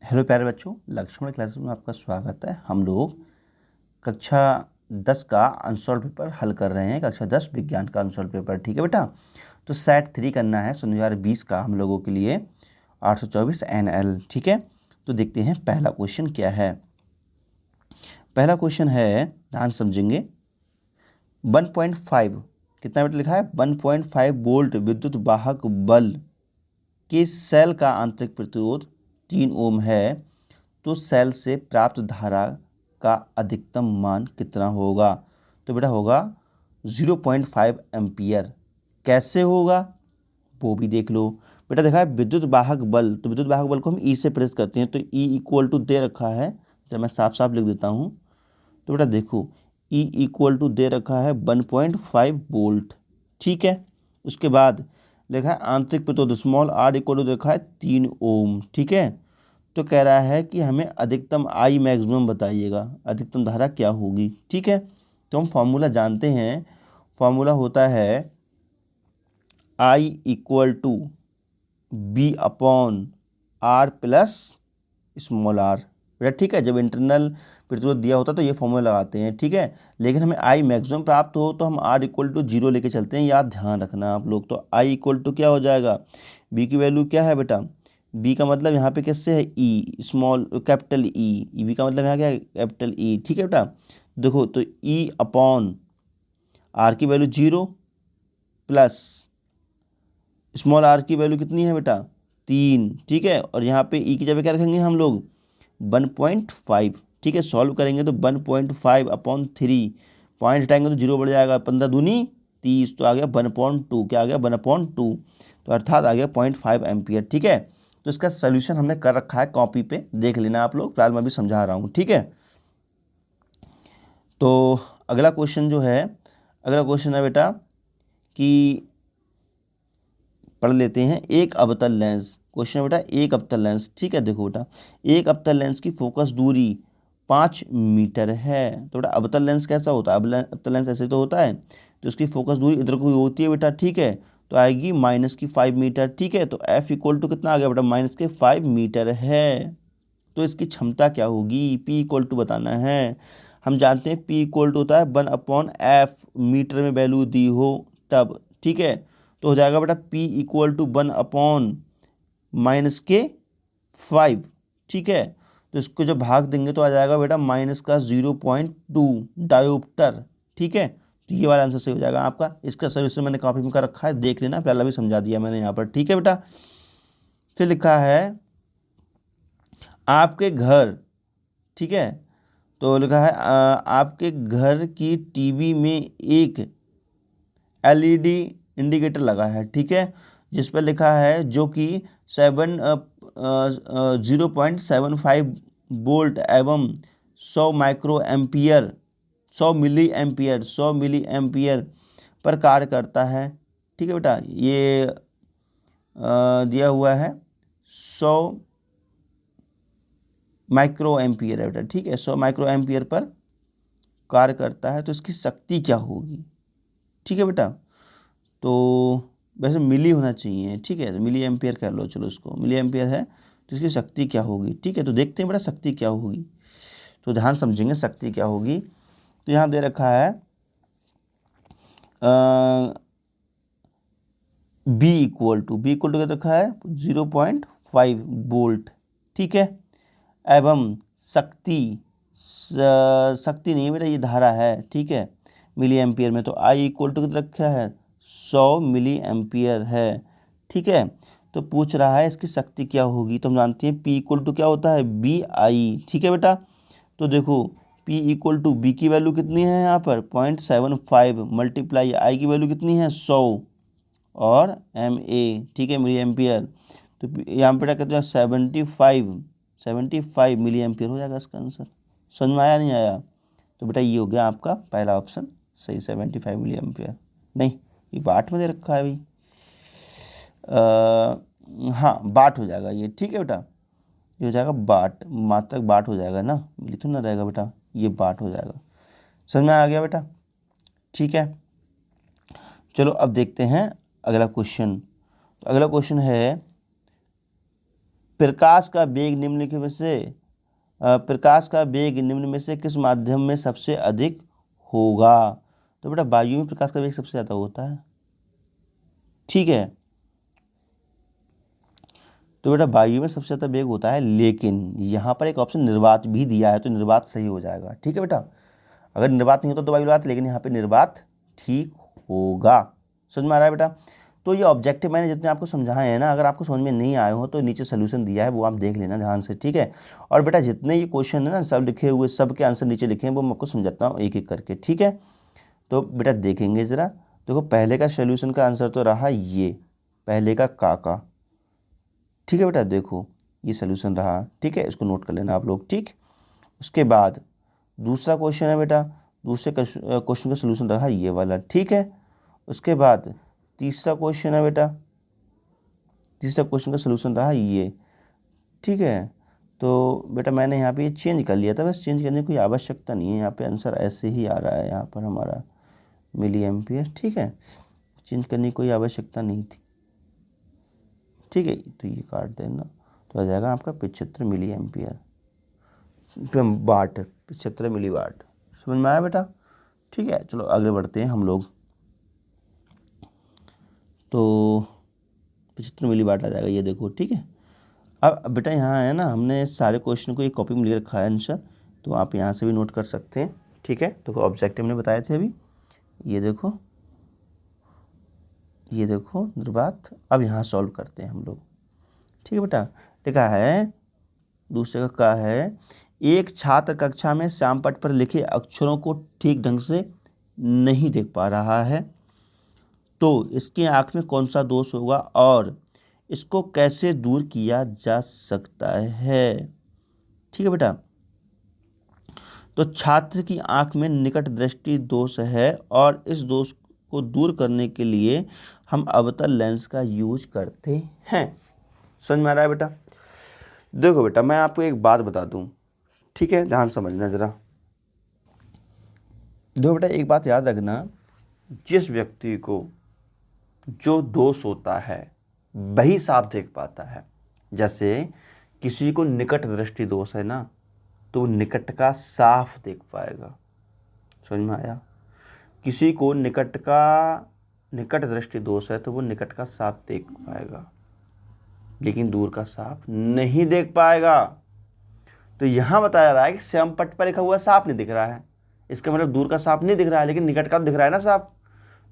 Hello प्यारे बच्चों, Lakshman classes में आपका स्वागत है। हम लोग कक्षा 10 का अनसॉल्व पेपर हल कर रहे हैं। कक्षा 10 विज्ञान का अनसॉल्व पेपर, ठीक है बेटा। तो सेट 3 करना है सन 2020 का हम लोगों के लिए 824 NL, ठीक है। तो देखते हैं पहला क्वेश्चन क्या है। पहला क्वेश्चन है, ध्यान समझेंगे। 1.5 कितना बेटा लिखा है, 1.5 वोल्ट विद्युत वाहक बल के सेल का आंतरिक प्रतिरोध 3 ओम है, तो सेल से प्राप्त धारा का अधिकतम मान कितना होगा। तो बेटा होगा 0.5 एम्पियर। कैसे होगा वो भी देख लो। बेटा देखा है विद्युत वाहक बल, तो विद्युत वाहक बल को हम ई से प्रेस करते हैं, तो ई इक्वल टू दे रखा है। जब मैं साफ साफ लिख देता हूँ, तो बेटा देखो ई इक्वल टू दे रखा है 1.5 वोल्ट, ठीक है। उसके बाद लिखा है आंतरिक प्रतिरोध स्मॉल आर इक्वल टू देखा है 3 ओम, ठीक है। तो कह रहा है कि हमें अधिकतम आई मैक्सिमम बताइएगा, अधिकतम धारा क्या होगी, ठीक है। तो हम फॉर्मूला जानते हैं। फॉर्मूला होता है I equal to B upon R plus small r, बेटा ठीक है। जब इंटरनल प्रतिरोध दिया होता है तो ये फॉर्मूला लगाते हैं, ठीक है। लेकिन हमें आई मैक्सिमम प्राप्त हो तो हम आर इक्वल टू 0 लेके चलते हैं, याद ध्यान रखना आप लोग। तो आई इक्वल टू क्या हो जाएगा, बी की वैल्यू क्या है बेटा, बी का मतलब यहाँ पे किससे है, ई स्मॉल कैपिटल ई, बी का मतलब यहाँ क्या है, कैपिटल ई, ठीक है बेटा। देखो तो ई अपॉन आर की वैल्यू 0 प्लस स्मॉल आर की वैल्यू कितनी है बेटा 3, ठीक है। और यहाँ पे ई की जगह क्या रखेंगे हम लोग 1.5, ठीक है। सॉल्व करेंगे तो 1.5 अपॉन 3, पॉइंट हटाएंगे तो 0 बढ़ जाएगा, 15 दूनी 30, तो आ गया 1/2, क्या आ गया 1/2, तो अर्थात आ गया 0.5 एम्पियर, ठीक है। तो इसका सोल्यूशन हमने कर रखा है, कॉपी पे देख लेना आप लोग, फिलहाल मैं भी समझा रहा हूँ, ठीक है। तो अगला क्वेश्चन जो है, अगला क्वेश्चन है बेटा कि पढ़ लेते हैं। एक अवतल लेंस, क्वेश्चन है बेटा एक अवतल लेंस, ठीक है। देखो बेटा एक अवतल लेंस की फोकस दूरी 5 मीटर है। तो बेटा अवतल लेंस कैसा होता है, अवतल लेंस ऐसे तो होता है, तो इसकी फोकस दूरी इधर को होती है बेटा, ठीक है। तो आएगी -5 मीटर, ठीक है। तो एफ इक्वल टू कितना आ गया बेटा, -5 मीटर है। तो इसकी क्षमता क्या होगी, पी इक्वल टू बताना है। हम जानते हैं पी इक्वल टू होता है 1/f, मीटर में वैल्यू दी हो तब, ठीक है। तो हो जाएगा बेटा P इक्वल टू 1/-5, ठीक है। तो इसको जब भाग देंगे तो आ जाएगा बेटा -0.2 डायोप्टर, ठीक है। तो ये वाला आंसर सही हो जाएगा आपका। इसका सोल्यूशन मैंने कॉपी में कर रखा है, देख लेना, पहले भी समझा दिया मैंने यहाँ पर, ठीक है बेटा। फिर लिखा है आपके घर, ठीक है। तो लिखा है आपके घर की टीवी में एक LED इंडिकेटर लगा है, ठीक है, जिस पर लिखा है जो कि 0.75 वोल्ट एवं 100 micro ampere 100 milli ampere per कार्य करता है, ठीक है बेटा। ये दिया हुआ है 100 माइक्रो एम्पियर है बेटा, ठीक है। 100 माइक्रो एम्पियर पर कार्य करता है, तो इसकी शक्ति क्या होगी, ठीक है बेटा। तो वैसे मिली होना चाहिए, ठीक है। तो मिली एम्पियर कर लो, चलो इसको मिली एम्पियर है, तो इसकी शक्ति क्या होगी, ठीक है। तो देखते हैं बेटा शक्ति क्या होगी, तो ध्यान समझेंगे शक्ति क्या होगी। तो यहाँ दे रखा है बी इक्वल टू क्या रखा है 0.5 वोल्ट, ठीक है। एवं शक्ति नहीं बेटा, ये धारा है, ठीक है, मिली एम्पियर में। तो आई इक्वल टू कितना रखा है 100 मिली एम्पियर है, ठीक है। तो पूछ रहा है इसकी शक्ति क्या होगी, तो हम जानते हैं P इक्वल टू क्या होता है BI, ठीक है बेटा। तो देखो P इक्वल टू बी की वैल्यू कितनी है यहाँ पर 0.75 मल्टीप्लाई आई की वैल्यू कितनी है 100 और MA, ठीक है, मिली एम्पियर। तो यहाँ पे क्या कहते हैं 75 मिली एम्पियर हो जाएगा इसका आंसर। समझ में आया नहीं आया, तो बेटा ये हो गया आपका पहला ऑप्शन सही, 75 मिली एम्पियर। नहीं ये वाट में दे रखा है भाई, हाँ वाट हो जाएगा ये, ठीक है बेटा। ये हो जाएगा वाट, मात्रक वाट हो जाएगा ना, मिली तो ना रहेगा बेटा, ये वाट हो जाएगा। समझ में आ गया बेटा, ठीक है। चलो अब देखते हैं अगला क्वेश्चन। तो अगला क्वेश्चन है प्रकाश का वेग निम्नलिखित में से प्रकाश का वेग निम्न में से किस माध्यम में सबसे अधिक होगा? तो बेटा वायु में प्रकाश का वेग सबसे ज़्यादा होता है, ठीक है। तो बेटा वायु में सबसे ज़्यादा वेग होता है, लेकिन यहाँ पर एक ऑप्शन निर्वात भी दिया है, तो निर्वात सही हो जाएगा, ठीक है बेटा। अगर निर्वात नहीं होता तो वायु निर्वात, लेकिन यहाँ पे निर्वात ठीक होगा। समझ में आ रहा है बेटा? तो ये ऑब्जेक्टिव मैंने जितने आपको समझाए हैं ना, अगर आपको समझ में नहीं आए हो तो नीचे सोल्यूशन दिया है, वो आप देख लेना ध्यान से, ठीक है। और बेटा जितने ये क्वेश्चन है ना सब लिखे हुए, सब के आंसर नीचे लिखे हैं, वो मैं आपको समझाता हूँ एक एक करके, ठीक है। तो बेटा देखेंगे ज़रा, देखो पहले का सोल्यूशन का आंसर तो रहा ये, पहले का काका, ठीक है बेटा। देखो ये सोल्यूशन रहा, ठीक है, इसको नोट कर लेना आप लोग, ठीक। उसके बाद दूसरा क्वेश्चन है बेटा, दूसरे क्वेश्चन का सोल्यूशन रहा ये वाला, ठीक है। उसके बाद तीसरा क्वेश्चन है बेटा, तीसरा क्वेश्चन का सोल्यूशन रहा ये, ठीक है। तो बेटा मैंने यहाँ पे ये चेंज कर लिया था, बस चेंज करने की कोई आवश्यकता नहीं है, यहाँ पे आंसर ऐसे ही आ रहा है यहाँ पर हमारा मिली एम्पियर, ठीक है, चेंज करने की कोई आवश्यकता नहीं थी, ठीक है। तो ये काट देना, तो आ जाएगा आपका 75 मिली एम्पियर वाट, 75 मिली वाट। समझ में आया बेटा? ठीक है, चलो आगे बढ़ते हैं हम लोग। तो 75 मिली वाट आ जाएगा, ये देखो, ठीक है। अब बेटा यहाँ है ना, हमने सारे क्वेश्चन को एक कॉपी में लिख रखा है आंसर, तो आप यहाँ से भी नोट कर सकते हैं, ठीक है। तो ऑब्जेक्टिव हमने बताए थे अभी, ये देखो, ये देखो निर्वात। अब यहाँ सॉल्व करते हैं हम लोग, ठीक है बेटा। लिखा है दूसरे का है, एक छात्र कक्षा में श्यामपट्ट पर लिखे अक्षरों को ठीक ढंग से नहीं देख पा रहा है, तो इसकी आँख में कौन सा दोष होगा और इसको कैसे दूर किया जा सकता है? ठीक है बेटा। तो छात्र की आँख में निकट दृष्टि दोष है और इस दोष को दूर करने के लिए हम अवतल लेंस का यूज करते हैं। समझ में आ रहा है बेटा? देखो बेटा मैं आपको एक बात बता दूं, ठीक है, ध्यान समझना ज़रा। देखो बेटा एक बात याद रखना, जिस व्यक्ति को जो दोष होता है वही साफ देख पाता है। जैसे किसी को निकट दृष्टि दोष है ना, तो वो निकट का साफ देख पाएगा। समझ में आया? किसी को निकट दृष्टि दोष है तो वो निकट का साफ देख पाएगा, लेकिन दूर का साफ नहीं देख पाएगा। तो यहाँ बताया रहा है कि श्यामपट्ट पर लिखा हुआ साफ नहीं दिख रहा है, इसका मतलब दूर का साफ नहीं दिख रहा है, लेकिन निकट का दिख रहा है ना साफ।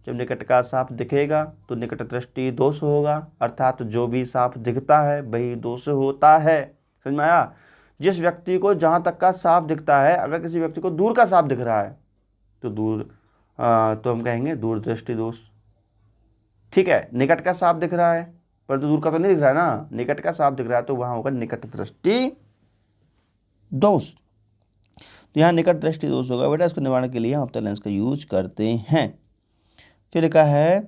जब निकट का साफ दिखेगा तो निकट दृष्टि दोष होगा, अर्थात जो भी साफ दिखता है वही दोष होता है। समझ में आया? जिस व्यक्ति को जहाँ तक का साफ दिखता है, अगर किसी व्यक्ति को दूर का साफ दिख रहा है तो तो हम कहेंगे दूर दृष्टि दोष। ठीक है, निकट का साफ दिख रहा है पर तो दूर का तो नहीं दिख रहा है ना, निकट का साफ दिख रहा है तो वहाँ होगा निकट दृष्टि दोष। तो यहाँ निकट दृष्टि दोष होगा बेटा, इसको निवारण के लिए हम अवतल लेंस का यूज करते हैं। फिर लिखा है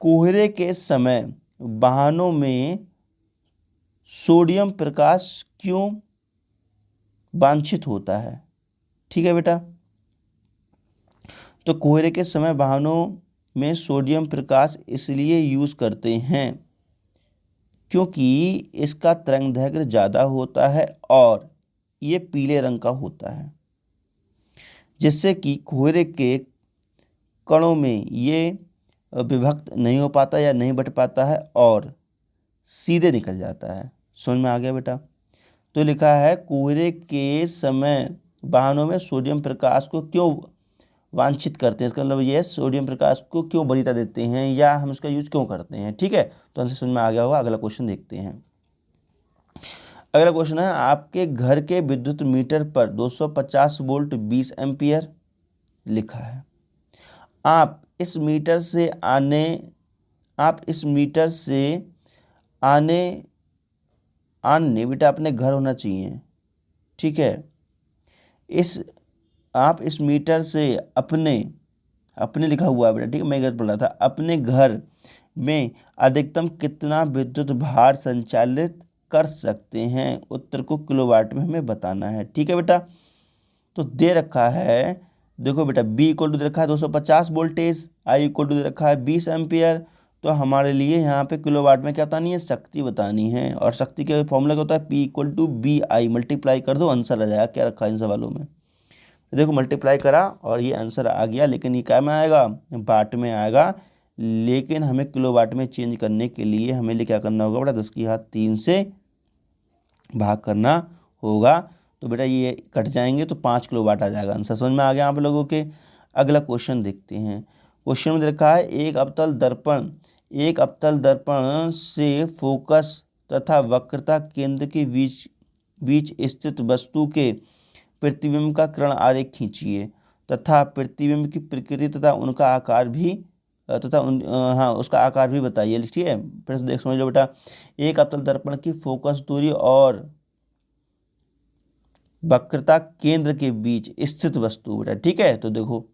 कोहरे के समय वाहनों में सोडियम प्रकाश क्यों वांछित होता है? ठीक है बेटा, तो कोहरे के समय वाहनों में सोडियम प्रकाश इसलिए यूज करते हैं क्योंकि इसका तरंगदैर्घ्य ज़्यादा होता है और ये पीले रंग का होता है, जिससे कि कोहरे के कणों में ये विभक्त नहीं हो पाता या नहीं बट पाता है और सीधे निकल जाता है। समझ में आ गया बेटा? तो लिखा है कोहरे के समय वाहनों में सोडियम प्रकाश को क्यों वांछित करते हैं, इसका मतलब ये सोडियम प्रकाश को क्यों वरीयता देते हैं या हम इसका यूज क्यों करते हैं। ठीक है, तो हमसे समझ में आ गया होगा। अगला क्वेश्चन देखते हैं। अगला क्वेश्चन है आपके घर के विद्युत मीटर पर 250 वोल्ट 20 एम्पियर लिखा है। आप इस मीटर से आने बेटा अपने घर होना चाहिए। ठीक है, आप इस मीटर से अपने लिखा हुआ है बेटा, ठीक है, मैं गलत पढ़ रहा था। अपने घर में अधिकतम कितना विद्युत भार संचालित कर सकते हैं, उत्तर को किलोवाट में हमें बताना है। ठीक है बेटा, तो दे रखा है, देखो बेटा B इक्वल टू दे रखा है 250 वोल्टेज, I इक्वल टू दे रखा है 20 एम्पियर। तो हमारे लिए यहाँ पे किलोवाट में क्या बतानी है, शक्ति बतानी है। और शक्ति के फॉर्मूला क्या होता है, P = BI, मल्टीप्लाई कर दो, आंसर आ जाएगा। क्या रखा है इन सवालों में, देखो मल्टीप्लाई करा और ये आंसर आ गया, लेकिन ये क्या में आएगा, वाट में आएगा। लेकिन हमें किलोवाट में चेंज करने के लिए हमें लिए क्या करना होगा बेटा, 10⁻³ से भाग करना होगा। तो बेटा ये कट जाएंगे तो 5 किलोवाट आ जाएगा आंसर। समझ में आ गया आप लोगों के। अगला क्वेश्चन देखते हैं। क्वेश्चन में देखा है, एक अवतल दर्पण से फोकस तथा वक्रता केंद्र के बीच स्थित वस्तु के प्रतिबिंब का किरण आरेख खींचिए तथा प्रतिबिंब की प्रकृति तथा उनका आकार भी उसका आकार भी बताइए। ठीक है, फिर से देख समझ लो बेटा। एक अवतल दर्पण की फोकस दूरी और वक्रता केंद्र के बीच स्थित वस्तु बेटा। ठीक है, तो देखो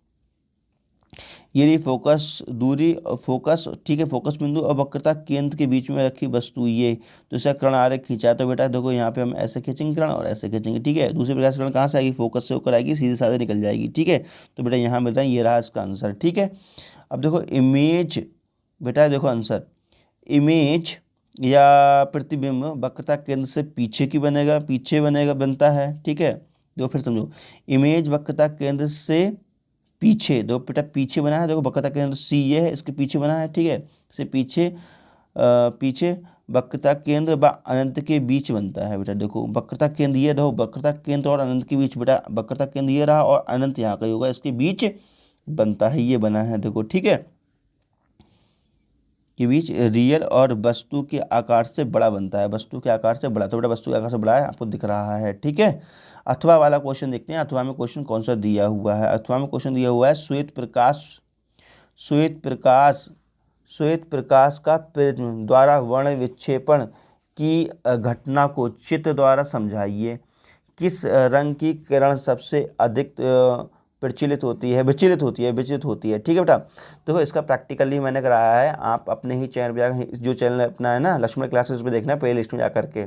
ये रही फोकस दूरी, फोकस, ठीक है, फोकस बिंदु और वक्रता केंद्र के बीच में रखी वस्तु ये, तो इसका किरण आरेख खींचा। तो बेटा देखो यहाँ पे हम ऐसे खींचेंगे किरण और ऐसे खींचेंगे। ठीक है, दूसरे प्रकार से किरण कहाँ से आएगी, फोकस से होकर आएगी, सीधे साधे निकल जाएगी। ठीक है, तो बेटा यहाँ मिल रहा है, ये रहा इसका आंसर। ठीक है, अब देखो इमेज, बेटा देखो आंसर, इमेज या प्रतिबिंब वक्रता केंद्र से पीछे की बनेगा, बनता है। ठीक है, देखो फिर समझो, इमेज वक्रता केंद्र से पीछे, दो बेटा पीछे बना है, देखो वक्रता केंद्र C ये है, इसके पीछे बना है। ठीक है, इससे पीछे वक्रता केंद्र व अनंत के बीच बनता है बेटा। देखो वक्रता केंद्र ये रहो, वक्रता केंद्र और अनंत के बीच बेटा, वक्रता केंद्र ये रहा और अनंत यहाँ का होगा, इसके बीच बनता है, ये बना है देखो। ठीक है, के बीच रियल और वस्तु के आकार से बड़ा बनता है, वस्तु के आकार से बड़ा। तो बेटा वस्तु के आकार से बड़ा है, आपको दिख रहा है। ठीक है, अथवा वाला क्वेश्चन देखते हैं। अथवा में क्वेश्चन कौन सा दिया हुआ है, अथवा में क्वेश्चन दिया हुआ है, श्वेत प्रकाश का प्रिज्म द्वारा वर्ण विक्षेपण की घटना को चित्र द्वारा समझाइए। किस रंग की किरण सबसे अधिक विचलित होती है। ठीक है बेटा, देखो इसका प्रैक्टिकली मैंने कराया है, आप अपने ही चैनल पे, जो चैनल अपना है ना लक्ष्मण क्लासेस पे देखना है, प्ले लिस्ट में जा करके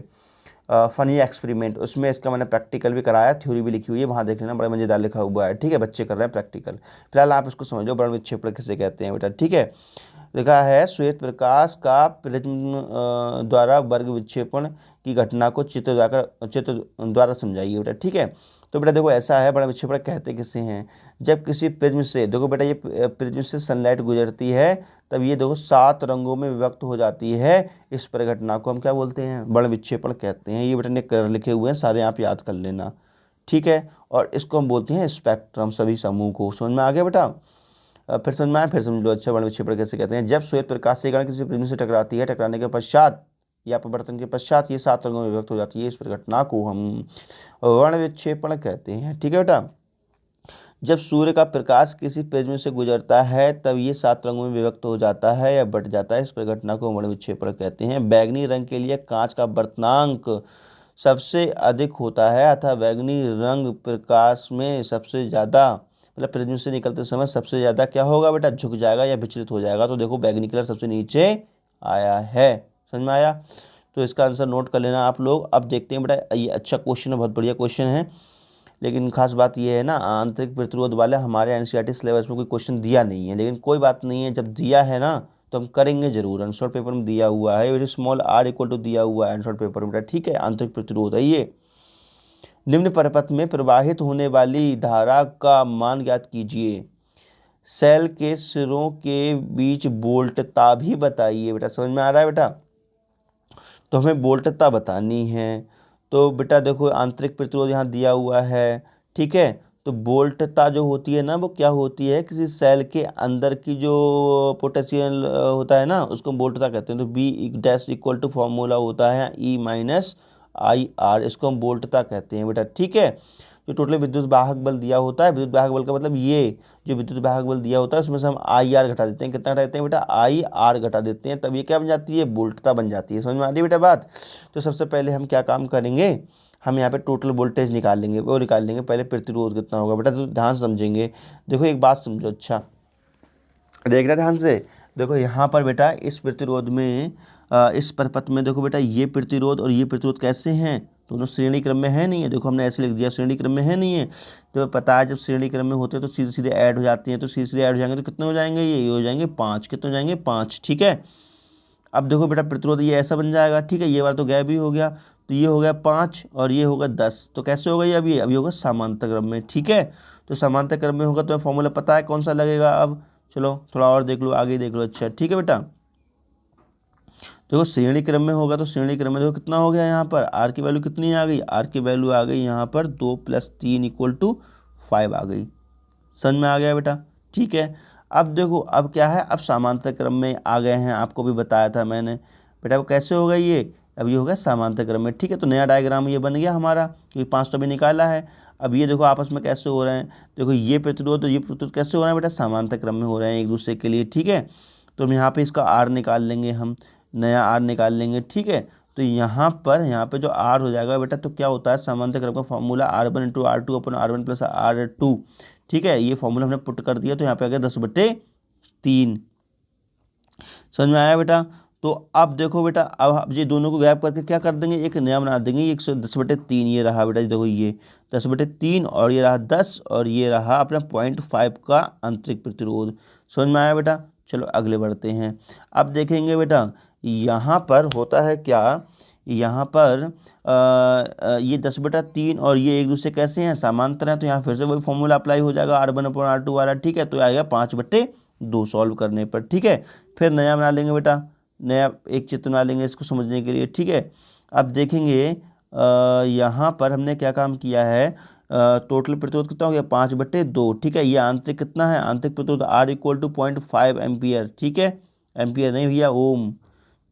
फनी एक्सपेरिमेंट, उसमें इसका मैंने प्रैक्टिकल भी कराया, थ्योरी भी लिखी हुई है, वहाँ देख लेना, बड़ा मजेदार लिखा हुआ है। ठीक है, बच्चे कर रहे हैं प्रैक्टिकल। फिलहाल आप इसको समझो, वर्ण विक्षेपण किसे कहते हैं बेटा। ठीक है, लिखा है श्वेत प्रकाश का प्रिज्म द्वारा वर्ग विक्षेपण की घटना को चित्र द्वारा समझाइए बेटा। ठीक है, तो बेटा देखो ऐसा है, बड़ा विक्षेपण कहते किसे हैं, जब किसी प्रिज्म से, देखो बेटा ये प्रिज्म से सनलाइट गुजरती है, तब ये देखो 7 रंगों में विभक्त हो जाती है। इस परिघटना को हम क्या बोलते हैं, बर्ण विक्षेपण कहते हैं। ये बेटा ने कर लिखे हुए हैं सारे, आप याद कर लेना। ठीक है, और इसको हम बोलते हैं स्पेक्ट्रम, सभी समूह को। समझ में आ गया बेटा, फिर समझ में आया, फिर समझ लो। अच्छा, वर्ण विक्षेपण कैसे कहते हैं, जब श्वेत प्रकाश से किरण किसी प्रिज्म से टकराती है, टकराने के पश्चात या अपवर्तन के पश्चात ये 7 रंगों में विभक्त हो जाती है, इस परिघटना को हम वर्ण विक्षेपण कहते हैं। ठीक है बेटा, जब सूर्य का प्रकाश किसी प्रिज्म से गुजरता है, तब ये 7 रंगों में विभक्त हो जाता है या बट जाता है, इस परिघटना को वर्ण विक्षेपण कहते हैं। बैगनी रंग के लिए कांच का वर्तनांक सबसे अधिक होता है, अतः बैगनी रंग प्रकाश में सबसे ज़्यादा, मतलब प्रिज्म से निकलते समय सबसे ज़्यादा क्या होगा बेटा, झुक जाएगा या विचलित हो जाएगा। तो देखो बैगनी कलर सबसे नीचे आया है। समझ में आया, तो इसका आंसर नोट कर लेना आप लोग। अब देखते हैं बेटा, ये अच्छा क्वेश्चन है, बहुत बढ़िया क्वेश्चन है, लेकिन खास बात ये है ना, आंतरिक प्रतिरोध वाले हमारे एनसीईआरटी सिलेबस में कोई क्वेश्चन दिया नहीं है, लेकिन कोई बात नहीं है, जब दिया है ना तो हम करेंगे जरूर। आंसर पेपर में दिया हुआ है, वेरी स्मॉल r = दिया हुआ है आंसर पेपर में। ठीक है, आंतरिक प्रतिरोध है ये। निम्न परिपथ में प्रवाहित होने वाली धारा का मान ज्ञात कीजिए। सेल के सिरों के बीच वोल्टता भी बताइए बेटा। समझ में आ रहा है बेटा, तो हमें वोल्टता बतानी है। तो बेटा देखो आंतरिक प्रतिरोध यहाँ दिया हुआ है। ठीक है, तो वोल्टता जो होती है ना, वो क्या होती है, किसी सेल के अंदर की जो पोटेंशियल होता है ना, उसको वोल्टता कहते हैं। तो B' = फॉर्मूला होता है E-IR, इसको हम वोल्टता कहते हैं बेटा। ठीक है, जो टोटल विद्युत वाहक बल दिया होता है, विद्युत वाहक बल का मतलब ये, जो विद्युत वाहक बल दिया होता है उसमें से हम IR घटा देते हैं। कितना घटा देते हैं बेटा, IR घटा देते हैं, तब ये क्या बन जाती है, वोल्टता बन जाती है। समझ में आ रही है बेटा बात। तो सबसे पहले हम क्या काम करेंगे, हम यहाँ पे टोटल वोल्टेज निकाल लेंगे, वो निकाल लेंगे। पहले प्रतिरोध कितना होगा बेटा, तो ध्यान से समझेंगे। देखो एक बात समझो, अच्छा देख रहे ध्यान से, देखो यहाँ पर बेटा इस प्रतिरोध में, इस परिपथ में देखो बेटा, ये प्रतिरोध और ये प्रतिरोध कैसे हैं, दोनों श्रेणी क्रम में है नहीं है, देखो हमने ऐसे लिख दिया श्रेणी क्रम में है नहीं है, तो पता है जब श्रेणी क्रम में होते हैं तो सीधे सीधे ऐड हो जाती हैं, तो सीधे सीधे ऐड हो जाएंगे तो कितने हो जाएंगे, ये हो जाएंगे 5, कितने हो जाएंगे 5, ठीक है। अब देखो बेटा प्रतिरोध ये ऐसा बन जाएगा, ठीक है, ये वाला तो गैप ही हो गया, तो ये हो गया 5 और ये होगा 10, तो कैसे होगा ये, अभी होगा समांतर क्रम में, ठीक है। तो समांतर क्रम में होगा तो फॉर्मूला पता है कौन सा लगेगा। अब चलो थोड़ा और देख लो, आगे देख लो, अच्छा ठीक है बेटा। देखो श्रेणी क्रम में होगा तो श्रेणी क्रम में देखो कितना हो गया, यहाँ पर आर की वैल्यू कितनी आ गई, आर की वैल्यू आ गई यहाँ पर 2 + 3 = 5 आ गई, समझ में आ गया बेटा, ठीक है। अब देखो अब क्या है, अब समांतर क्रम में आ गए हैं, आपको भी बताया था मैंने बेटा, वो कैसे होगा ये, अब ये होगा समांतर क्रम में, ठीक है। तो नया डायग्राम ये बन गया हमारा, क्योंकि 5 तो अभी निकाला है। अब ये देखो आपस में कैसे हो रहे हैं, देखो ये प्रतिरोध ये प्रतिरोध कैसे हो रहे हैं बेटा, समांतर क्रम में हो रहे हैं एक दूसरे के लिए, ठीक है। तो हम यहाँ पे इसका आर निकाल लेंगे, हम नया आर निकाल लेंगे, ठीक है। तो यहाँ पे जो आर हो जाएगा बेटा, तो क्या होता है समांतर क्रम का formula R1 × R2 / R1 + R2, ठीक है। ये फॉर्मूला हमने पुट कर दिया, तो यहाँ पे आ गया 10/3, समझ में आया बेटा। तो अब देखो बेटा, अब ये दोनों को गैप करके क्या कर देंगे, एक नया बना देंगे, 110/3 ये रहा बेटा, देखो ये 10/3 और ये रहा 10 और ये रहा अपना 0.5 का आंतरिक प्रतिरोध, समझ में आया बेटा। चलो अगले बढ़ते हैं। अब देखेंगे बेटा यहाँ पर होता है क्या, यहाँ पर ये 10/3 और ये एक दूसरे कैसे हैं, समांतर हैं, तो यहाँ फिर से वही फॉर्मूला अप्लाई हो जाएगा R1/R2 वाला, ठीक है। तो आएगा 5/2 सॉल्व करने पर, ठीक है। फिर नया बना लेंगे बेटा, नया एक चित्र बना लेंगे इसको समझने के लिए, ठीक है। अब देखेंगे यहाँ पर हमने क्या काम किया है, टोटल प्रतिरोध कितना हो गया 5/2, ठीक है। ये आंतरिक कितना है, आंतरिक प्रतिरोध R = 0.5 एम्पियर, ठीक है, एम्पियर नहीं भैया ओम,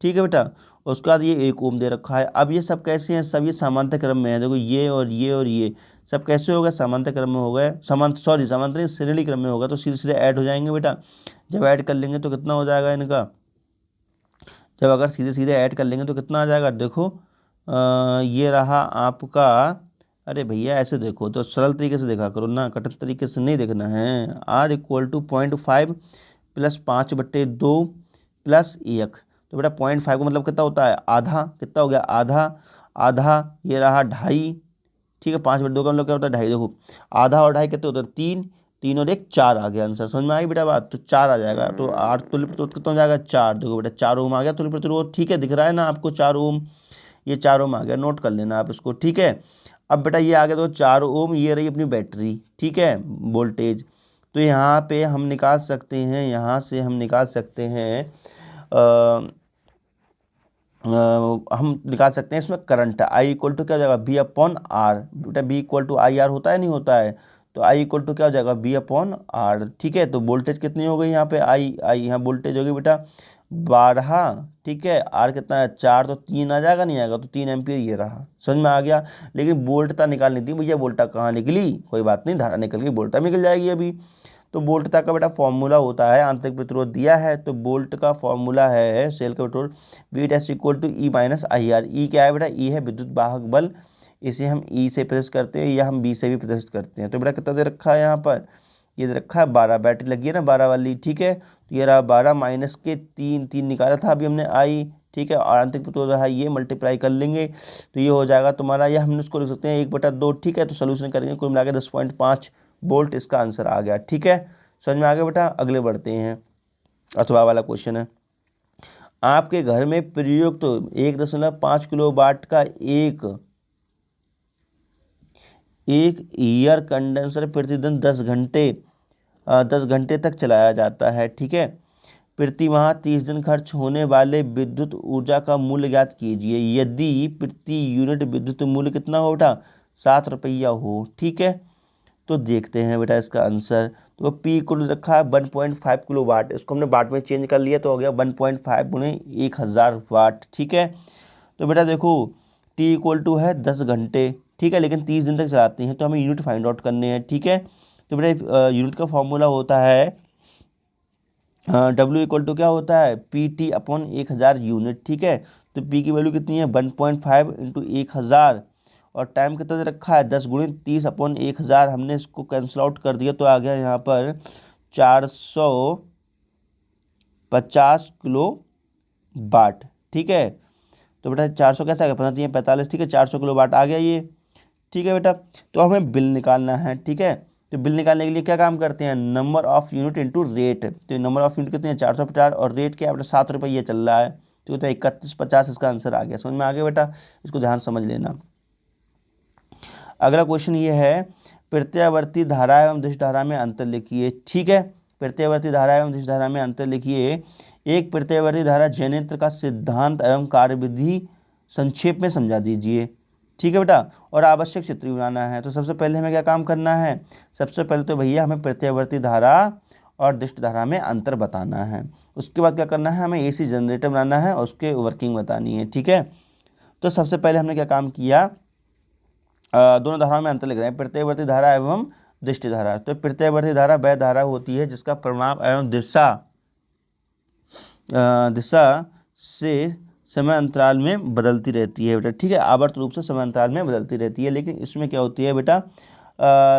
ठीक है बेटा। उसके बाद ये 1 ओम दे रखा है। अब ये सब कैसे हैं, सब ये समांतर क्रम में है, देखो ये और ये और ये सब कैसे होगा, समांतर क्रम में हो गए, समांतर श्रेणी क्रम में होगा, तो सीधे सीधे ऐड हो जाएंगे बेटा। जब ऐड कर लेंगे तो कितना हो जाएगा इनका, जब अगर सीधे सीधे ऐड कर लेंगे तो कितना आ जाएगा, देखो ये रहा आपका, अरे भैया ऐसे देखो तो सरल तरीके से देखा करो ना, कठिन तरीके से नहीं देखना है। R = 0.5 + 5/2 + 1, तो बेटा 0.5 का मतलब कितना होता है, आधा, कितना हो गया आधा, आधा ये रहा 2.5, ठीक है। 5/2 का मतलब क्या होता है 2.5, देखो आधा और 2.5 कितने होते हैं 3, 3 और 1 4 आ गया आंसर, समझ में आई बेटा बात, तो 4 आ जाएगा। तो आर तुल्य प्रतिरोध कितना हो जाएगा 4, देखो बेटा 4 ओम आ गया तुल्य प्रतिरोध, ठीक है, दिख रहा है ना आपको 4 ओम, ये 4 ओम आ गया, नोट कर लेना आप इसको, ठीक है। अब बेटा ये आ गया तो 4 ओम, ये रही अपनी बैटरी, ठीक है, वोल्टेज। तो यहाँ पे हम निकाल सकते हैं, यहाँ से हम निकाल सकते हैं हम निकाल सकते हैं इसमें करंट, I = क्या हो जाएगा V/R, बेटा V = IR होता है नहीं होता है, तो I = क्या हो जाएगा V/R, ठीक है। तो वोल्टेज कितनी हो गई यहाँ पे I यहाँ वोल्टेज होगी बेटा 12, ठीक है। R कितना है 4, तो 3 आ जाएगा, नहीं आएगा तो 3 एम्पियर ये रहा, समझ में आ गया। लेकिन वोल्टता निकालनी थी भैया, वोल्टा कहाँ निकली, कोई बात नहीं, धारा निकल गई, वोल्टा निकल जाएगी अभी। तो वोल्टता का बेटा फॉर्मूला होता है, आंतरिक प्रतिरोध दिया है तो वोल्ट का फॉर्मूला है सेल का प्रतिरोध V = E - IR, ई क्या है बेटा, ई है विद्युत वाहक बल, इसे हम ई से प्रदर्शित करते हैं या हम बी से भी प्रदर्शित करते हैं। तो बेटा कितना दे रखा है यहाँ पर, ये दे रखा है 12, बैटरी लगी है ना 12 वाली, ठीक है। तो ये रहा 12 माइनस के 3, 3 निकाला था अभी हमने आई, ठीक है, और आंतरिक प्रतिरोध रहा ये, मल्टीप्लाई कर लेंगे तो ये हो जाएगा तुम्हारा, या हम इसको लिख सकते हैं 1/2, ठीक है। तो सोल्यूशन करेंगे कुल मिला के 10.5 वोल्ट इसका आंसर आ गया, ठीक है, समझ में आ गया बेटा। अगले बढ़ते हैं, अथवा वाला क्वेश्चन है, आपके घर में प्रयुक्त 1.5 किलोवाट का एक एयर कंडेंसर प्रतिदिन 10 घंटे तक चलाया जाता है, ठीक है। प्रति माह 30 दिन खर्च होने वाले विद्युत ऊर्जा का मूल्य ज्ञात कीजिए यदि प्रति यूनिट विद्युत मूल्य कितना हो बेटा 7 रुपया हो, ठीक है। तो देखते हैं बेटा इसका आंसर, तो P को रखा है 1.5 किलोवाट, इसको हमने वाट में चेंज कर लिया तो हो गया 1.5 × 1000 वाट, ठीक है। तो बेटा देखो T = है 10 घंटे, ठीक है, लेकिन 30 दिन तक चलाते हैं, तो हमें यूनिट फाइंड आउट करने हैं, ठीक है। तो बेटा यूनिट का फॉर्मूला होता है W = क्या होता है PT/1000 यूनिट, ठीक है। तो P की वैल्यू कितनी है 1.5 × 1000, और टाइम कितना दे रखा है 10 × 30/1000, हमने इसको कैंसिल आउट कर दिया तो आ गया यहाँ पर 450 किलो वाट, ठीक है। तो बेटा 400 कैसे आ गया, 15×3=45, ठीक है, 400 किलो वाट आ गया ये, ठीक है बेटा। तो हमें बिल निकालना है, ठीक है। तो बिल निकालने के लिए क्या काम करते हैं, number of unit into rate. तो नंबर ऑफ यूनिट कितने हैं, 450, और रेट क्या है बेटा, 7 रुपये चल रहा है, तो बेटा 3150 इसका आंसर आ गया। समझ में आ गया बेटा, इसको ध्यान समझ लेना। अगला क्वेश्चन ये है, प्रत्यावर्ती धारा एवं दिश धारा में अंतर लिखिए, ठीक है। प्रत्यावर्ती धारा एवं दिश धारा में अंतर लिखिए। एक प्रत्यावर्ती धारा जनयंत्र का सिद्धांत एवं कार्यविधि संक्षेप में समझा दीजिए, ठीक है बेटा। और आवश्यक चित्र भी बनाना है। तो सबसे पहले हमें क्या काम करना है, सबसे पहले तो भैया हमें प्रत्यावर्ती धारा और दिष्ट धारा में अंतर बताना है। उसके बाद क्या करना है, हमें एसी जनरेटर बनाना है और उसके वर्किंग बतानी है, ठीक है। तो सबसे पहले हमने क्या काम किया, दोनों धाराओं में अंतर लिख रहे हैं, प्रत्यावर्ती धारा एवं दिष्ट धारा। तो प्रत्यावर्ती धारा वह धारा होती है जिसका परिमाण एवं दिशा से समय अंतराल में बदलती रहती है बेटा, ठीक है, आवर्त रूप से समय अंतराल में बदलती रहती है। लेकिन इसमें क्या होती है बेटा,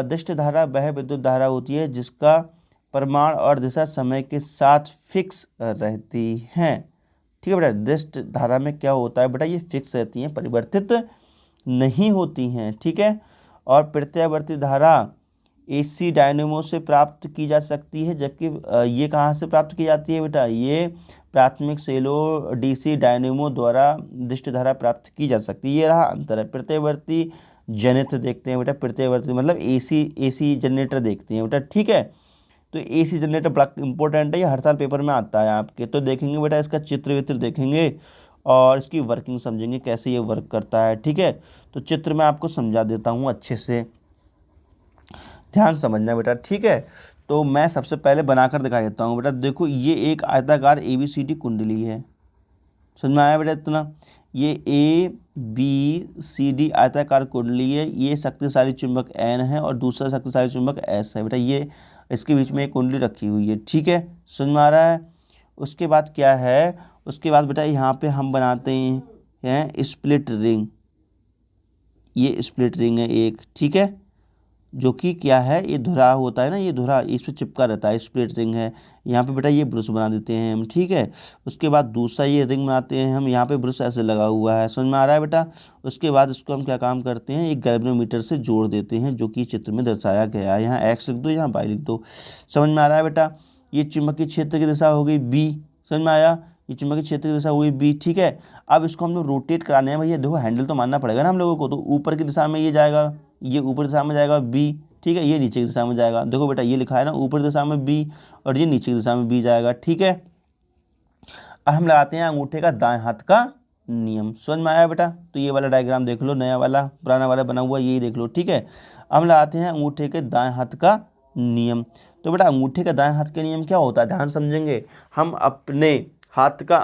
दिष्ट धारा वह विद्युत धारा होती है जिसका परिमाण और दिशा समय के साथ फिक्स रहती हैं, ठीक है बेटा। दिष्ट धारा में क्या होता है बेटा, ये फिक्स रहती हैं, परिवर्तित नहीं होती हैं, ठीक है। और प्रत्यावर्ती धारा एसी डायनेमो से प्राप्त की जा सकती है, जबकि ये कहाँ से प्राप्त की जाती है बेटा, ये प्राथमिक सेलो डीसी डायनेमो द्वारा दिष्ट धारा प्राप्त की जा सकती है। ये रहा अंतर है। प्रत्यावर्ती जनित्र देखते हैं बेटा, प्रत्यावर्ती मतलब एसी जनरेटर देखते हैं बेटा, ठीक है। तो एसी जनरेटर बड़ा इंपॉर्टेंट है, ये हर साल पेपर में आता है आपके। तो देखेंगे बेटा, इसका चित्र वित्र देखेंगे और इसकी वर्किंग समझेंगे कैसे ये वर्क करता है, ठीक है। तो चित्र में आपको समझा देता हूँ अच्छे से, ध्यान समझना बेटा, ठीक है। तो मैं सबसे पहले बनाकर दिखा देता हूँ बेटा। देखो ये एक आयताकार ABCD कुंडली है, समझ में आया बेटा इतना। ये ABCD आयताकार कुंडली है, ये शक्तिशाली चुंबक N है और दूसरा शक्तिशाली चुंबक S है बेटा। ये इसके बीच में एक कुंडली रखी हुई है, ठीक है, समझ में आ रहा है। उसके बाद क्या है, उसके बाद बेटा यहाँ पे हम बनाते हैं स्प्लिट रिंग। ये स्प्लिट रिंग है एक, ठीक है, जो कि क्या है, ये धुरा होता है ना, ये धुरा इस पर चिपका रहता है, स्प्लिट रिंग है। यहाँ पे बेटा ये ब्रश बना देते हैं हम, ठीक है। उसके बाद दूसरा ये रिंग बनाते हैं हम, यहाँ पे ब्रश ऐसे लगा हुआ है, समझ में आ रहा है बेटा। उसके बाद इसको हम क्या काम करते हैं, एक गैल्वेनोमीटर से जोड़ देते हैं, जो कि चित्र में दर्शाया गया है। यहाँ X लिख दो, यहाँ Y लिख दो, समझ में आ रहा है बेटा। ये चुंबकीय क्षेत्र की दिशा हो गई B, समझ में आया, ये चुंबकीय क्षेत्र की दिशा हुई B, ठीक है। अब इसको हम लोग रोटेट कराने हैं भैया, देखो हैंडल तो मानना पड़ेगा ना हम लोगों को। तो ऊपर की दिशा में ये जाएगा, ये ऊपर दिशा में जाएगा B, ठीक है, ये नीचे की दिशा में जाएगा। देखो बेटा ये लिखा है ना, ऊपर दिशा में B और ये नीचे की दिशा में B जाएगा, ठीक है। अब हम लगाते हैं अंगूठे का दाएं हाथ का नियम, समझ में आया बेटा। तो ये वाला डायग्राम देख लो, नया वाला पुराना वाला बना हुआ यही देख लो, ठीक है। अब लगाते हैं अंगूठे के दाएं हाथ का नियम। तो बेटा अंगूठे का दाएं हाथ का नियम क्या होता है, ध्यान समझेंगे। हम अपने हाथ का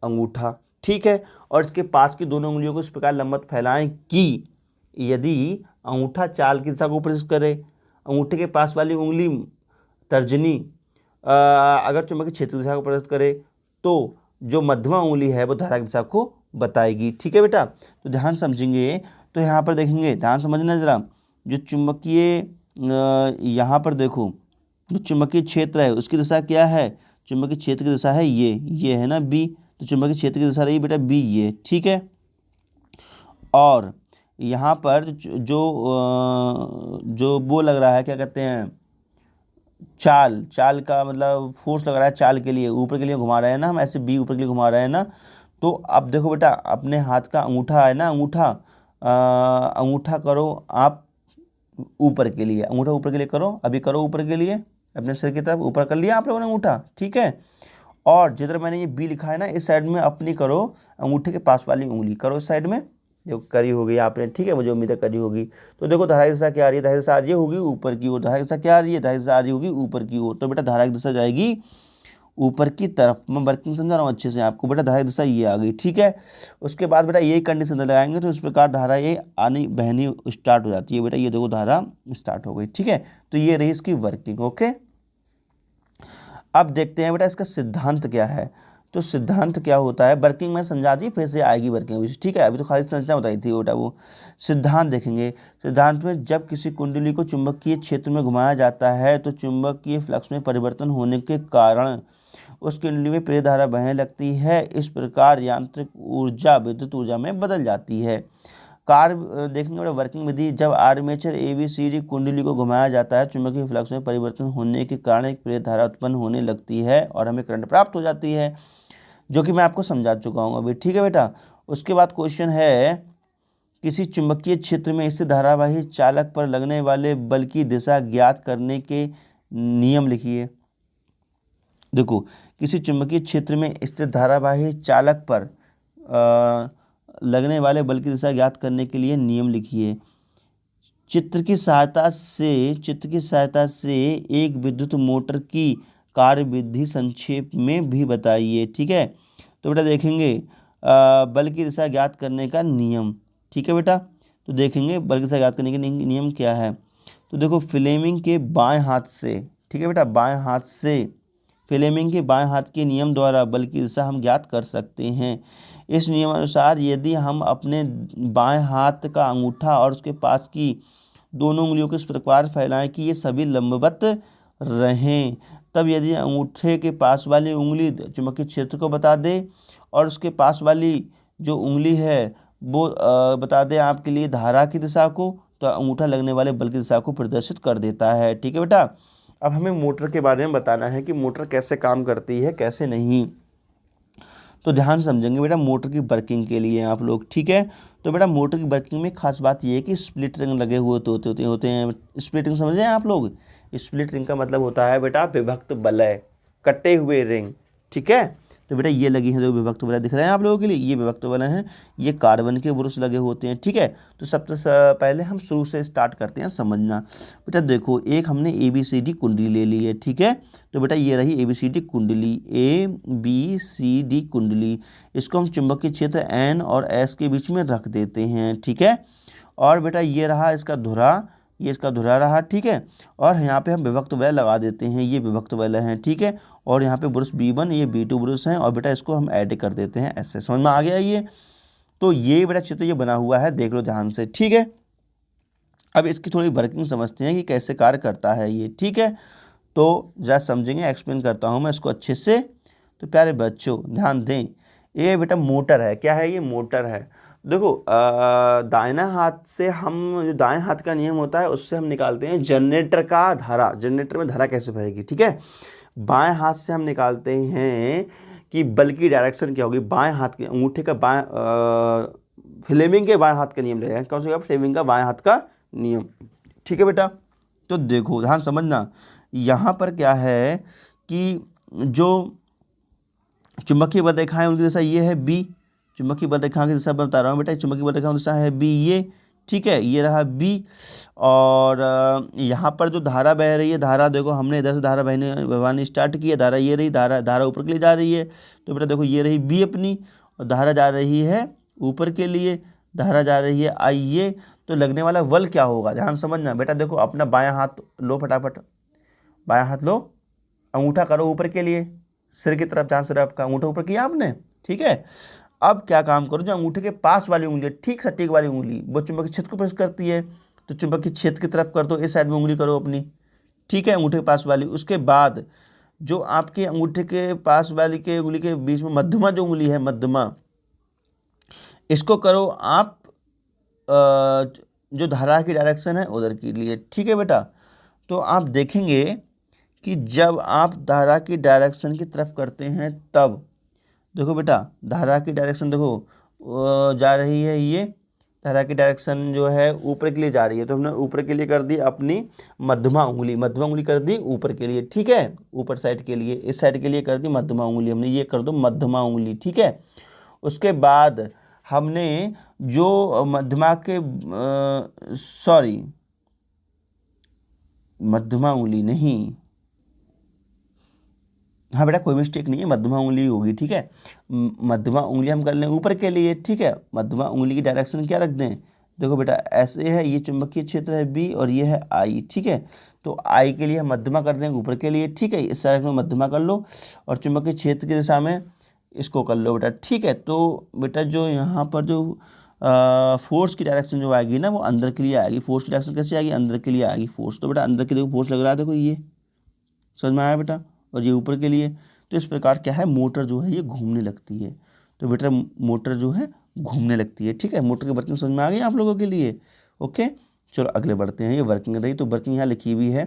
अंगूठा, ठीक है, और इसके पास की दोनों उंगलियों को इस प्रकार लंबवत फैलाएं कि यदि अंगूठा चाल की दिशा को प्रदर्शित करे, अंगूठे के पास वाली उंगली तर्जनी अगर चुंबकीय क्षेत्र दिशा को प्रदर्शित करे, तो जो मध्यमा उंगली है वो धारा की दिशा को बताएगी, ठीक है बेटा। तो ध्यान समझेंगे, तो यहाँ पर देखेंगे, ध्यान समझना जरा, जो चुंबकीय यहाँ पर देखो, जो चुंबकीय क्षेत्र है उसकी दिशा क्या है, चुंबकीय क्षेत्र की दिशा है ये है ना B, तो चुंबकीय क्षेत्र की दिशा रही बेटा B, ये, ठीक है। और यहाँ पर जो वो लग रहा है, क्या कहते हैं, चाल का मतलब फोर्स लग रहा है, चाल के लिए ऊपर के लिए घुमा रहे हैं ना हम, ऐसे B ऊपर के लिए घुमा रहे हैं ना। तो अब देखो बेटा, अपने हाथ का अंगूठा है ना, अंगूठा करो आप ऊपर के लिए, अंगूठा ऊपर के लिए करो, अभी करो ऊपर के लिए, अपने सिर की तरफ ऊपर कर लिया आप लोगों ने अंगूठा, ठीक है। और जिधर मैंने ये B लिखा है ना, इस साइड में अपनी करो, अंगूठे के पास वाली उंगली करो इस साइड में, देखो करी होगी आपने, ठीक है, मुझे उम्मीद है करी होगी। तो देखो धारा की दिशा क्या आ रही है, धारा की दिशा आ रही होगी ऊपर की ओर, धारा की दिशा क्या आ रही है, धारा की दिशा आ रही होगी ऊपर की ओर। तो बेटा धारा की दिशा जाएगी ऊपर की तरफ। मैं वर्किंग समझा रहा हूँ अच्छे से आपको बेटा, धारा की दिशा ये आ गई, ठीक है। उसके बाद बेटा यही कंडीशन लगाएंगे तो इस प्रकार धारा ये आनी बहनी स्टार्ट हो जाती है बेटा। ये देखो धारा स्टार्ट हो गई, ठीक है। तो ये रही इसकी वर्किंग, ओके। अब देखते हैं बेटा इसका सिद्धांत क्या है। तो सिद्धांत क्या होता है, वर्किंग में समझा दी, फिर से आएगी वर्किंग अभी, ठीक है। अभी तो खाली संरचना बताई थी बेटा, वो सिद्धांत देखेंगे। सिद्धांत में जब किसी कुंडली को चुंबकीय क्षेत्र में घुमाया जाता है तो चुंबकीय फ्लक्स में परिवर्तन होने के कारण उस कुंडली में प्रेरित धारा बहने लगती है। इस प्रकार यांत्रिक ऊर्जा विद्युत ऊर्जा में बदल जाती है। कार्य देखेंगे बड़ा वर्किंग विधि। जब आर्मेचर ABCD कुंडली को घुमाया जाता है, चुंबकीय फ्लक्स में परिवर्तन होने के कारण एक प्रेरित धारा उत्पन्न होने लगती है और हमें करंट प्राप्त हो जाती है, जो कि मैं आपको समझा चुका हूँ अभी। ठीक है बेटा। उसके बाद क्वेश्चन है, किसी चुंबकीय क्षेत्र में स्थित धारावाही चालक पर लगने वाले बल की दिशा ज्ञात करने के नियम लिखिए। देखो, किसी चुंबकीय क्षेत्र में स्थित धारावाही चालक पर लगने वाले बल की दिशा ज्ञात करने के लिए नियम लिखिए। चित्र की सहायता से एक विद्युत मोटर की कार्यविधि संक्षेप में भी बताइए। ठीक है। तो बेटा देखेंगे बल की दिशा ज्ञात करने का नियम। ठीक है बेटा। तो देखेंगे बल की दिशा ज्ञात करने के नियम क्या है। तो देखो, फ्लेमिंग के बाएं हाथ से, ठीक है बेटा, बाएं हाथ से, फ्लेमिंग के बाएं हाथ के नियम द्वारा बल की दिशा हम ज्ञात कर सकते हैं। इस नियमानुसार यदि हम अपने बाएं हाथ का अंगूठा और उसके पास की दोनों उंगलियों को इस प्रकार फैलाएं कि ये सभी लंबवत रहें, तब यदि अंगूठे के पास वाली उंगली चुंबकीय क्षेत्र को बता दे और उसके पास वाली जो उंगली है वो बता दे आपके लिए धारा की दिशा को, तो अंगूठा लगने वाले बल की दिशा को प्रदर्शित कर देता है। ठीक है बेटा। अब हमें मोटर के बारे में बताना है कि मोटर कैसे काम करती है, कैसे नहीं। तो ध्यान से समझेंगे बेटा मोटर की वर्किंग के लिए आप लोग। ठीक है। तो बेटा मोटर की वर्किंग में खास बात यह है कि स्प्लिट रिंग लगे हुए होते हैं। स्प्लिट रिंग समझे हैं आप लोग। स्प्लिट रिंग का मतलब होता है बेटा विभक्त वलय, कटे हुए रिंग। ठीक है। तो बेटा ये लगी हैं जो विभक्त वलय दिख रहे हैं आप लोगों के लिए, ये विभक्त वलय हैं। ये कार्बन के ब्रुश लगे होते हैं। ठीक है। तो सबसे पहले हम शुरू से स्टार्ट करते हैं समझना। बेटा देखो, एक हमने ABCD कुंडली ले ली है। ठीक है। तो बेटा ये रही ABCD कुंडली, ABCD कुंडली। इसको हम चुंबकीय क्षेत्र N और S के बीच में रख देते हैं। ठीक है। और बेटा ये रहा इसका धुरा, ये इसका धुरा रहा। ठीक है। और यहाँ पे हम विभक्त वलय लगा देते हैं, ये विभक्त वलय हैं। ठीक है। और यहाँ पे ब्रुश B1, ये B2 ब्रुश हैं। और बेटा इसको हम ऐड कर देते हैं ऐसे। समझ में आ गया ये। तो ये बेटा चित्र ये बना हुआ है, देख लो ध्यान से। ठीक है। अब इसकी थोड़ी वर्किंग समझते हैं कि कैसे कार्य करता है ये। ठीक है। तो जरा समझेंगे, एक्सप्लेन करता हूँ मैं इसको अच्छे से। तो प्यारे बच्चों ध्यान दें, ये बेटा मोटर है। क्या है ये? मोटर है। देखो दाहिना हाथ से हम, जो दाएं हाथ का नियम होता है उससे हम निकालते हैं जनरेटर का धारा। जनरेटर में धारा कैसे बहेगी। ठीक है। बाएं हाथ से हम निकालते हैं कि बल की डायरेक्शन क्या होगी। बाएं हाथ के अंगूठे का बाएं फ्लेमिंग के बाएं हाथ का नियम लगेगा। कौन सा? फ्लेमिंग का बाएं हाथ का नियम। ठीक है बेटा। तो देखो ध्यान समझना, यहाँ पर क्या है कि जो चुंबकीय बल रेखा है उनकी दिशा ये है B। चुंबकीय बल रेखा की दिशा बता रहा हूँ बेटा, चुंबकीय बल रेखा की दिशा है B ये। ठीक है। ये रहा B। और यहाँ पर जो धारा बह रही है, धारा देखो हमने इधर से धारा बहवानी स्टार्ट की है। धारा ये रही, धारा ऊपर के लिए जा रही है। तो बेटा देखो ये रही B अपनी, और धारा जा रही है ऊपर के लिए, धारा जा रही है I ये। तो लगने वाला बल क्या होगा, ध्यान समझना बेटा। देखो अपना बायां हाथ लो, फटाफट बायां हाथ लो, अंगूठा करो ऊपर के लिए, सिर की तरफ। जहाँ सिर आपका अंगूठा ऊपर किया आपने। ठीक है। अब क्या काम करो, जो अंगूठे के पास वाली उंगली, ठीक सटीक वाली उंगली, वो चुंबकीय क्षेत्र को प्रेस करती है। तो चुंबकीय क्षेत्र की तरफ कर दो, इस साइड में उंगली करो अपनी। ठीक है। अंगूठे के पास वाली। उसके बाद जो आपके अंगूठे के पास वाली के उंगली के बीच में मध्यमा जो उंगली है, मध्यमा, इसको करो आप जो धारा की डायरेक्शन है उधर के लिए। ठीक है बेटा। तो आप देखेंगे कि जब आप धारा की डायरेक्शन की तरफ करते हैं तब देखो बेटा, धारा की डायरेक्शन देखो जा रही है ये। धारा की डायरेक्शन जो है ऊपर के लिए जा रही है। तो हमने ऊपर के लिए कर दी अपनी मध्यमा उंगली कर दी ऊपर के लिए। ठीक है। ऊपर साइड के लिए, इस साइड के लिए कर दी मध्यमा उंगली हमने, ये कर दो मध्यमा उंगली। ठीक है। उसके बाद हमने जो मध्यमा के सॉरी, मध्यमा उंगली नहीं, हाँ बेटा कोई मिस्टेक नहीं है, मध्यमा उंगली होगी। ठीक है। मध्यमा उंगली हम कर लें ऊपर के लिए। ठीक है। मध्यमा उंगली की डायरेक्शन क्या रख दें, देखो बेटा ऐसे है, ये चुंबकीय क्षेत्र है B और ये है I। ठीक है। तो I के लिए हम मध्यमा कर देंगे ऊपर के लिए। ठीक है। इस साइड में मध्यमा कर लो और चुंबकीय क्षेत्र की दिशा में इसको कर लो बेटा। ठीक है। तो बेटा जो यहाँ पर जो फोर्स की डायरेक्शन जो आएगी ना, वो अंदर के लिए आएगी। फोर्स की डायरेक्शन कैसे आएगी, अंदर के लिए आएगी फोर्स। तो बेटा अंदर के देखो फोर्स लग रहा है, देखो ये समझ में आया बेटा। और ये ऊपर के लिए, तो इस प्रकार क्या है, मोटर जो है ये घूमने लगती है। तो बेटा मोटर जो है घूमने लगती है। ठीक है, मोटर की वर्किंग समझ में आ गई आप लोगों के लिए। ओके, चलो अगले बढ़ते हैं। ये वर्किंग रही, तो वर्किंग यहाँ लिखी हुई है।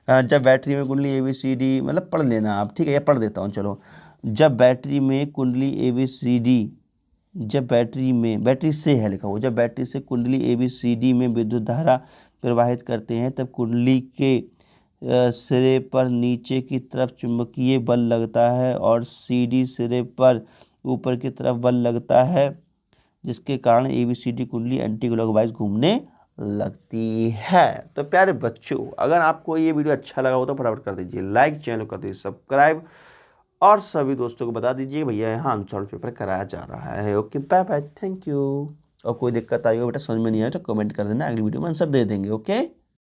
जब बैटरी में कुंडली ABCD, मतलब पढ़ लेना आप, ठीक है, या पढ़ देता हूँ चलो। जब बैटरी में कुंडली ABCD, जब बैटरी से है लिखा हुआ, जब बैटरी से कुंडली ABCD में विद्युत धारा प्रवाहित करते हैं, तब कुंडली के सिरे पर नीचे की तरफ चुंबकीय बल लगता है और CD सिरे पर ऊपर की तरफ बल लगता है, जिसके कारण ABCD कुंडली एंटी क्लॉकवाइज घूमने लगती है। तो प्यारे बच्चों, अगर आपको ये वीडियो अच्छा लगा हो तो फटाफट कर दीजिए लाइक, चैनल कर दीजिए सब्सक्राइब, और सभी दोस्तों को बता दीजिए भैया यहाँ अनसॉल्व पेपर कराया जा रहा है। Okay, bye bye, thank you. और कोई दिक्कत आई हो बेटा, समझ में नहीं आया तो कमेंट कर देना, अगली वीडियो में आंसर दे देंगे। ओके।